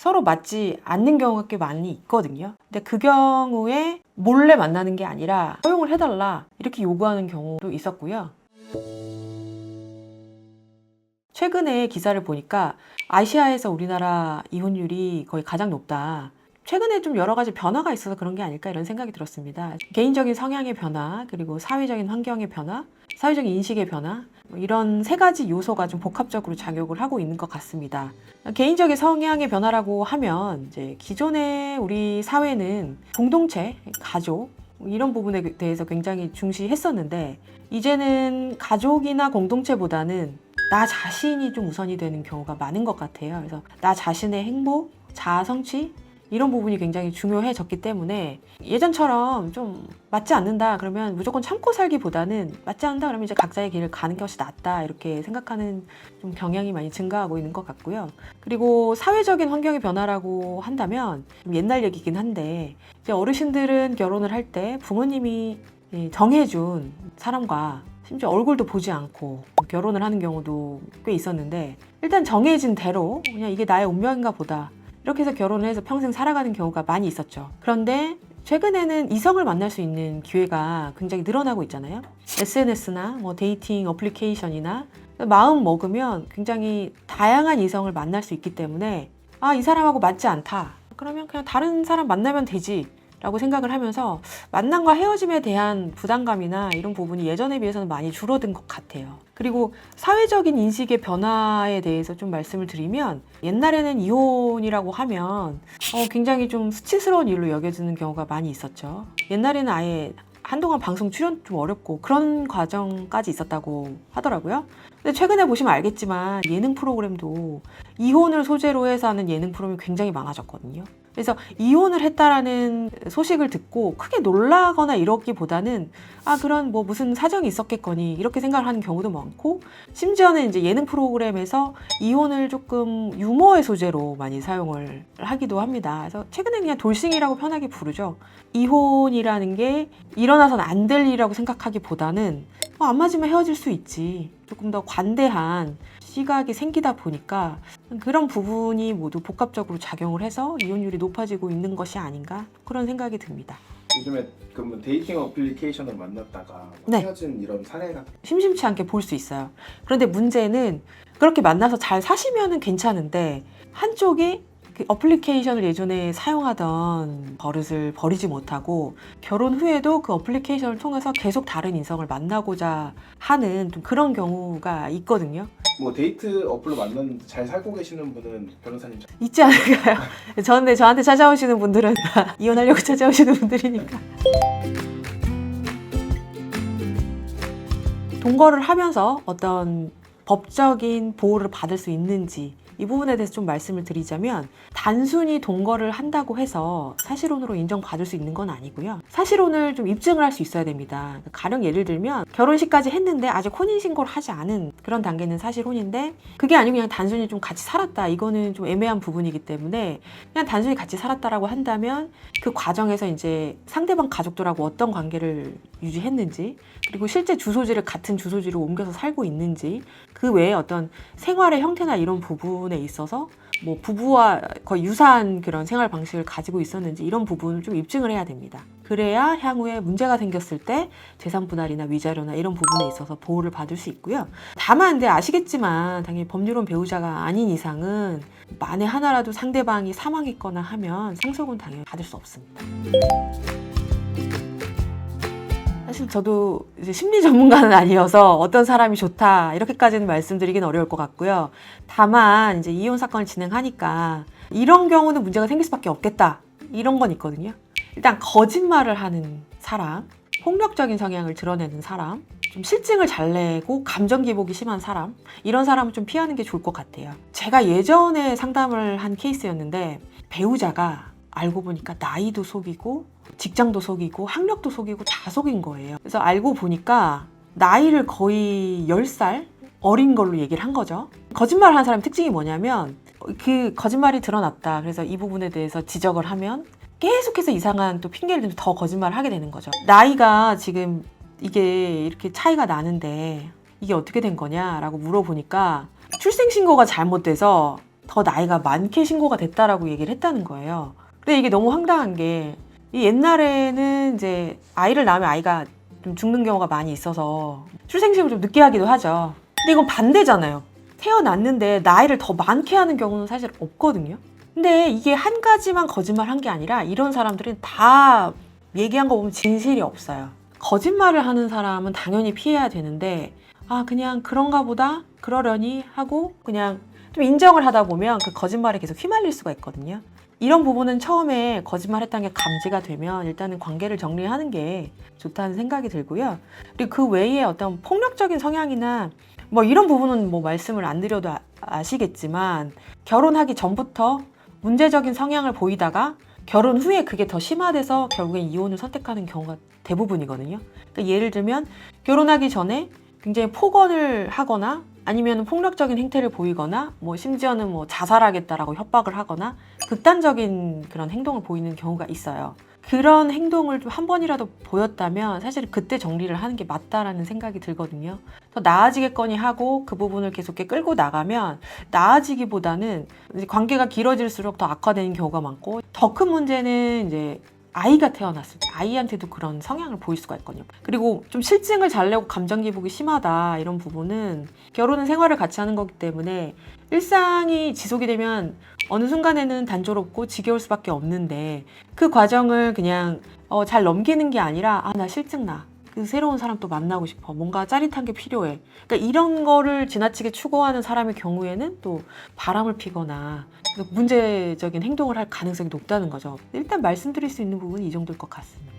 서로 맞지 않는 경우가 꽤 많이 있거든요. 근데 그 경우에 몰래 만나는 게 아니라 허용을 해달라 이렇게 요구하는 경우도 있었고요. 최근에 기사를 보니까 아시아에서 우리나라 이혼율이 거의 가장 높다. 최근에 좀 여러 가지 변화가 있어서 그런 게 아닐까 이런 생각이 들었습니다. 개인적인 성향의 변화, 그리고 사회적인 환경의 변화, 사회적인 인식의 변화, 이런 세 가지 요소가 좀 복합적으로 작용을 하고 있는 것 같습니다. 개인적인 성향의 변화라고 하면 이제 기존에 우리 사회는 공동체, 가족 이런 부분에 대해서 굉장히 중시했었는데 이제는 가족이나 공동체보다는 나 자신이 좀 우선이 되는 경우가 많은 것 같아요. 그래서 나 자신의 행복, 자아 성취 이런 부분이 굉장히 중요해졌기 때문에 예전처럼 좀 맞지 않는다 그러면 무조건 참고 살기보다는 맞지 않는다 그러면 이제 각자의 길을 가는 것이 낫다 이렇게 생각하는 좀 경향이 많이 증가하고 있는 것 같고요. 그리고 사회적인 환경의 변화라고 한다면 좀 옛날 얘기긴 한데 이제 어르신들은 결혼을 할 때 부모님이 정해준 사람과 심지어 얼굴도 보지 않고 결혼을 하는 경우도 꽤 있었는데 일단 정해진 대로 그냥 이게 나의 운명인가 보다 이렇게 해서 결혼을 해서 평생 살아가는 경우가 많이 있었죠. 그런데 최근에는 이성을 만날 수 있는 기회가 굉장히 늘어나고 있잖아요. SNS나 뭐 데이팅 어플리케이션이나 마음 먹으면 굉장히 다양한 이성을 만날 수 있기 때문에 아, 이 사람하고 맞지 않다. 그러면 그냥 다른 사람 만나면 되지. 라고 생각을 하면서 만남과 헤어짐에 대한 부담감이나 이런 부분이 예전에 비해서는 많이 줄어든 것 같아요. 그리고 사회적인 인식의 변화에 대해서 좀 말씀을 드리면 옛날에는 이혼이라고 하면 굉장히 좀 수치스러운 일로 여겨지는 경우가 많이 있었죠. 옛날에는 아예 한동안 방송 출연 좀 어렵고 그런 과정까지 있었다고 하더라고요. 근데 최근에 보시면 알겠지만 예능 프로그램도 이혼을 소재로 해서 하는 예능 프로그램이 굉장히 많아졌거든요. 그래서 이혼을 했다라는 소식을 듣고 크게 놀라거나 이러기보다는 아, 그런 뭐 무슨 사정이 있었겠거니 이렇게 생각을 하는 경우도 많고 심지어는 이제 예능 프로그램에서 이혼을 조금 유머의 소재로 많이 사용을 하기도 합니다. 그래서 최근에 그냥 돌싱이라고 편하게 부르죠. 이혼이라는 게 일어나서는 안 될 일이라고 생각하기보다는 안 맞으면 헤어질 수 있지. 조금 더 관대한 시각이 생기다 보니까 그런 부분이 모두 복합적으로 작용을 해서 이혼율이 높아지고 있는 것이 아닌가 그런 생각이 듭니다. 요즘에 그러면 데이팅 어플리케이션을 만났다가 네. 헤어진 이런 사례가 심심치 않게 볼 수 있어요. 그런데 문제는 그렇게 만나서 잘 사시면은 괜찮은데 한쪽이 그 어플리케이션을 예전에 사용하던 버릇을 버리지 못하고 결혼 후에도 그 어플리케이션을 통해서 계속 다른 인성을 만나고자 하는 좀 그런 경우가 있거든요. 뭐 데이트 어플로 만났는데 잘 살고 계시는 분은 변호사님 있지 않을까요? 저한테 찾아오시는 분들은 다 이혼하려고 찾아오시는 분들이니까. 동거를 하면서 어떤 법적인 보호를 받을 수 있는지 이 부분에 대해서 좀 말씀을 드리자면 단순히 동거를 한다고 해서 사실혼으로 인정받을 수 있는 건 아니고요. 사실혼을 좀 입증을 할 수 있어야 됩니다. 가령 예를 들면 결혼식까지 했는데 아직 혼인신고를 하지 않은 그런 단계는 사실혼인데 그게 아니고 그냥 단순히 좀 같이 살았다. 이거는 좀 애매한 부분이기 때문에 그냥 단순히 같이 살았다라고 한다면 그 과정에서 이제 상대방 가족들하고 어떤 관계를 유지했는지 그리고 실제 주소지를 같은 주소지로 옮겨서 살고 있는지 그 외에 어떤 생활의 형태나 이런 부분에 있어서 뭐 부부와 거의 유사한 그런 생활 방식을 가지고 있었는지 이런 부분을 좀 입증을 해야 됩니다. 그래야 향후에 문제가 생겼을 때 재산 분할이나 위자료나 이런 부분에 있어서 보호를 받을 수 있고요. 다만 근데 아시겠지만 당연히 법률혼 배우자가 아닌 이상은 만에 하나라도 상대방이 사망했거나 하면 상속은 당연히 받을 수 없습니다. 사실 저도 이제 심리 전문가는 아니어서 어떤 사람이 좋다 이렇게까지는 말씀드리긴 어려울 것 같고요. 다만 이제 이혼 사건을 진행하니까 이런 경우는 문제가 생길 수밖에 없겠다 이런 건 있거든요. 일단 거짓말을 하는 사람, 폭력적인 성향을 드러내는 사람, 좀 실증을 잘 내고 감정 기복이 심한 사람 이런 사람은 좀 피하는 게 좋을 것 같아요. 제가 예전에 상담을 한 케이스였는데 배우자가 알고 보니까 나이도 속이고 직장도 속이고 학력도 속이고 다 속인 거예요. 그래서 알고 보니까 나이를 거의 10살 어린 걸로 얘기를 한 거죠. 거짓말을 하는 사람의 특징이 뭐냐면 그 거짓말이 드러났다. 그래서 이 부분에 대해서 지적을 하면 계속해서 이상한 또 핑계를 대면서 더 거짓말을 하게 되는 거죠. 나이가 지금 이게 이렇게 차이가 나는데 이게 어떻게 된 거냐라고 물어보니까 출생신고가 잘못돼서 더 나이가 많게 신고가 됐다라고 얘기를 했다는 거예요. 근데 이게 너무 황당한 게 이 옛날에는 이제 아이를 낳으면 아이가 좀 죽는 경우가 많이 있어서 출생신고를 좀 늦게 하기도 하죠. 근데 이건 반대잖아요. 태어났는데 나이를 더 많게 하는 경우는 사실 없거든요. 근데 이게 한 가지만 거짓말한 게 아니라 이런 사람들은 다 얘기한 거 보면 진실이 없어요. 거짓말을 하는 사람은 당연히 피해야 되는데 그냥 그런가 보다 그러려니 하고 그냥 좀 인정을 하다 보면 그 거짓말에 계속 휘말릴 수가 있거든요. 이런 부분은 처음에 거짓말했다는 게 감지가 되면 일단은 관계를 정리하는 게 좋다는 생각이 들고요. 그리고 그 외에 어떤 폭력적인 성향이나 뭐 이런 부분은 뭐 말씀을 안 드려도 아시겠지만 결혼하기 전부터 문제적인 성향을 보이다가 결혼 후에 그게 더 심화돼서 결국엔 이혼을 선택하는 경우가 대부분이거든요. 그러니까 예를 들면 결혼하기 전에 굉장히 폭언을 하거나 아니면 폭력적인 행태를 보이거나 뭐 심지어는 뭐 자살하겠다라고 협박을 하거나 극단적인 그런 행동을 보이는 경우가 있어요. 그런 행동을 좀 한 번이라도 보였다면 사실 그때 정리를 하는 게 맞다라는 생각이 들거든요. 더 나아지겠거니 하고 그 부분을 계속 끌고 나가면 나아지기보다는 이제 관계가 길어질수록 더 악화되는 경우가 많고 더 큰 문제는 이제 아이가 태어났을 때 아이한테도 그런 성향을 보일 수가 있거든요. 그리고 좀 실증을 잘 내고 감정 기복이 심하다 이런 부분은 결혼은 생활을 같이 하는 거기 때문에 일상이 지속이 되면 어느 순간에는 단조롭고 지겨울 수밖에 없는데 그 과정을 그냥 잘 넘기는 게 아니라 나 실증 나. 그 새로운 사람 또 만나고 싶어. 뭔가 짜릿한 게 필요해. 그러니까 이런 거를 지나치게 추구하는 사람의 경우에는 또 바람을 피거나 문제적인 행동을 할 가능성이 높다는 거죠. 일단 말씀드릴 수 있는 부분은 이 정도일 것 같습니다.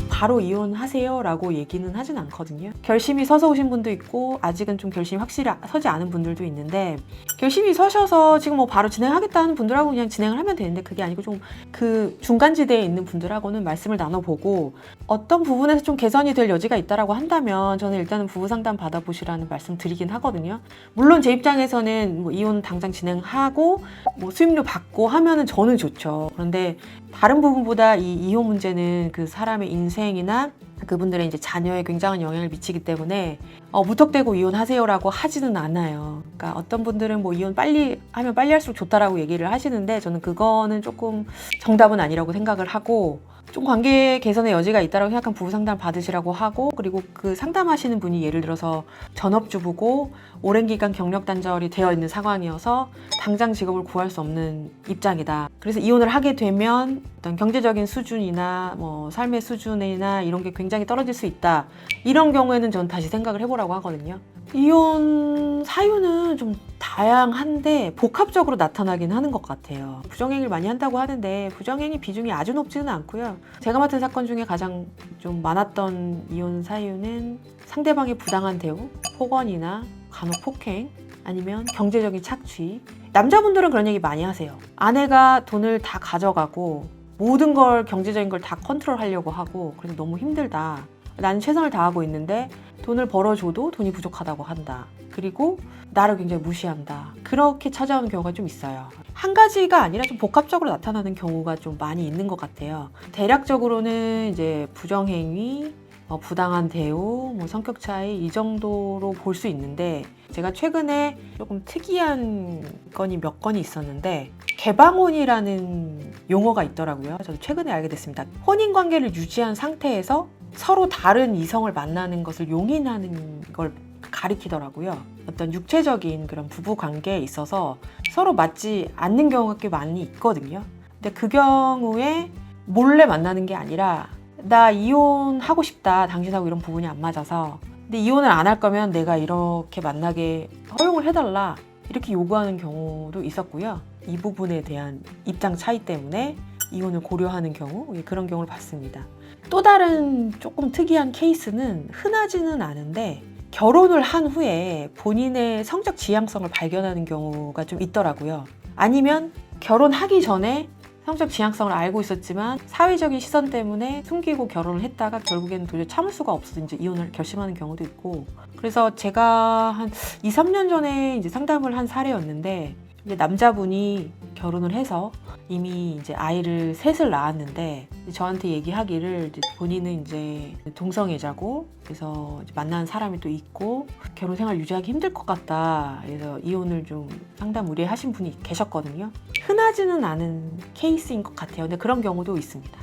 바로 이혼하세요 라고 얘기는 하진 않거든요. 결심이 서서 오신 분도 있고 아직은 좀 결심이 확실히 서지 않은 분들도 있는데 결심이 서셔서 지금 뭐 바로 진행하겠다는 분들하고 그냥 진행을 하면 되는데 그게 아니고 좀 그 중간지대에 있는 분들하고는 말씀을 나눠보고 어떤 부분에서 좀 개선이 될 여지가 있다라고 한다면 저는 일단은 부부 상담 받아보시라는 말씀 드리긴 하거든요. 물론 제 입장에서는 뭐 이혼 당장 진행하고 뭐 수임료 받고 하면은 저는 좋죠. 그런데 다른 부분보다 이 이혼 문제는 그 사람의 인생이나 그분들의 이제 자녀에 굉장한 영향을 미치기 때문에 무턱대고 이혼하세요라고 하지는 않아요. 그러니까 어떤 분들은 뭐 이혼 빨리 하면 빨리 할수록 좋다라고 얘기를 하시는데 저는 그거는 조금 정답은 아니라고 생각을 하고 좀 관계 개선의 여지가 있다고 생각한 부부 상담 받으시라고 하고 그리고 그 상담하시는 분이 예를 들어서 전업주부고 오랜 기간 경력 단절이 되어 있는 상황이어서 당장 직업을 구할 수 없는 입장이다. 그래서 이혼을 하게 되면 어떤 경제적인 수준이나 뭐 삶의 수준이나 이런 게 굉장히 떨어질 수 있다. 이런 경우에는 전 다시 생각을 해보라고 하거든요. 이혼 사유는 좀 다양한데 복합적으로 나타나긴 하는 것 같아요. 부정행위를 많이 한다고 하는데 부정행위 비중이 아주 높지는 않고요. 제가 맡은 사건 중에 가장 좀 많았던 이혼 사유는 상대방의 부당한 대우, 폭언이나 간혹 폭행, 아니면 경제적인 착취. 남자분들은 그런 얘기 많이 하세요. 아내가 돈을 다 가져가고 모든 걸 경제적인 걸 다 컨트롤하려고 하고 그래서 너무 힘들다. 나는 최선을 다하고 있는데 돈을 벌어줘도 돈이 부족하다고 한다. 그리고 나를 굉장히 무시한다. 그렇게 찾아오는 경우가 좀 있어요. 한 가지가 아니라 좀 복합적으로 나타나는 경우가 좀 많이 있는 것 같아요. 대략적으로는 이제 부정행위, 부당한 대우, 뭐 성격 차이 이 정도로 볼 수 있는데 제가 최근에 조금 특이한 건이 몇 건이 있었는데 개방혼이라는 용어가 있더라고요. 저도 최근에 알게 됐습니다. 혼인관계를 유지한 상태에서 서로 다른 이성을 만나는 것을 용인하는 걸 가리키더라고요. 어떤 육체적인 그런 부부 관계에 있어서 서로 맞지 않는 경우가 꽤 많이 있거든요. 근데 그 경우에 몰래 만나는 게 아니라 나 이혼하고 싶다. 당신하고 이런 부분이 안 맞아서. 근데 이혼을 안 할 거면 내가 이렇게 만나게 허용을 해달라. 이렇게 요구하는 경우도 있었고요. 이 부분에 대한 입장 차이 때문에 이혼을 고려하는 경우, 그런 경우를 봤습니다. 또 다른 조금 특이한 케이스는 흔하지는 않은데 결혼을 한 후에 본인의 성적 지향성을 발견하는 경우가 좀 있더라고요. 아니면 결혼하기 전에 성적 지향성을 알고 있었지만 사회적인 시선 때문에 숨기고 결혼을 했다가 결국에는 도저히 참을 수가 없어서 이제 이혼을 결심하는 경우도 있고. 그래서 제가 한 2, 3년 전에 이제 상담을 한 사례였는데 이제 남자분이 결혼을 해서 이미 이제 아이를 셋을 낳았는데 저한테 얘기하기를 이제 본인은 이제 동성애자고 그래서 이제 만나는 사람이 또 있고 결혼 생활 유지하기 힘들 것 같다. 그래서 이혼을 좀 상담 의뢰하신 분이 계셨거든요. 흔하지는 않은 케이스인 것 같아요. 근데 그런 경우도 있습니다.